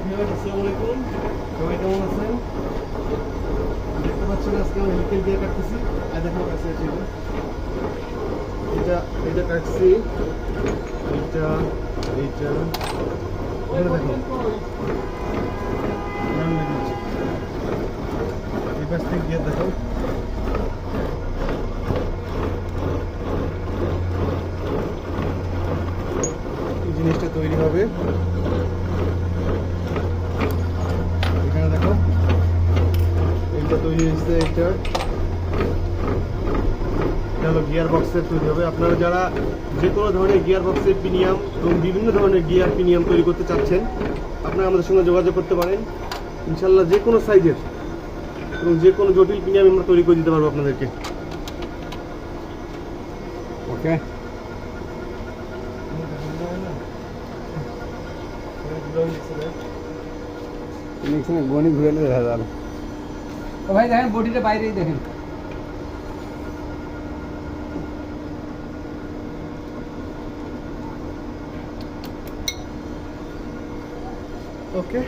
Viewers আসসালামু আলাইকুম, সবাই কেমন আছেন? দেখতে পাচ্ছেন আজকে আমি হেলিকেল দিয়ে কাটতেছি। আর দেখো কাছে আছে এটা কাটছি, এটা এইটা এখানে দেখো নাম লিখেছি। এই পাশ থেকে গিয়ে দেখো এই জিনিসটা তৈরি হবে। এখানে দেখো এইটা তৈরি হয়েছে, এটা হলো গিয়ার বক্সের তৈরি হবে। আপনারা যারা যে কোনো ধরনের গিয়ার বক্সের প্রিমিয়াম এবং বিভিন্ন ধরনের গিয়ার প্রিমিয়াম তৈরি করতে চাচ্ছেন, আপনারা আমাদের সঙ্গে যোগাযোগ করতে পারেন। ইনশাল্লাহ যে কোনো সাইজের এবং যে কোনো জটিল প্রিমিয়াম আমরা তৈরি করে দিতে পারবো আপনাদেরকে। ওকে, গণি ঘুরে দেখা যাবে। ও ভাই দেখেন বডিটা বাইরেই দেখেন। ওকে।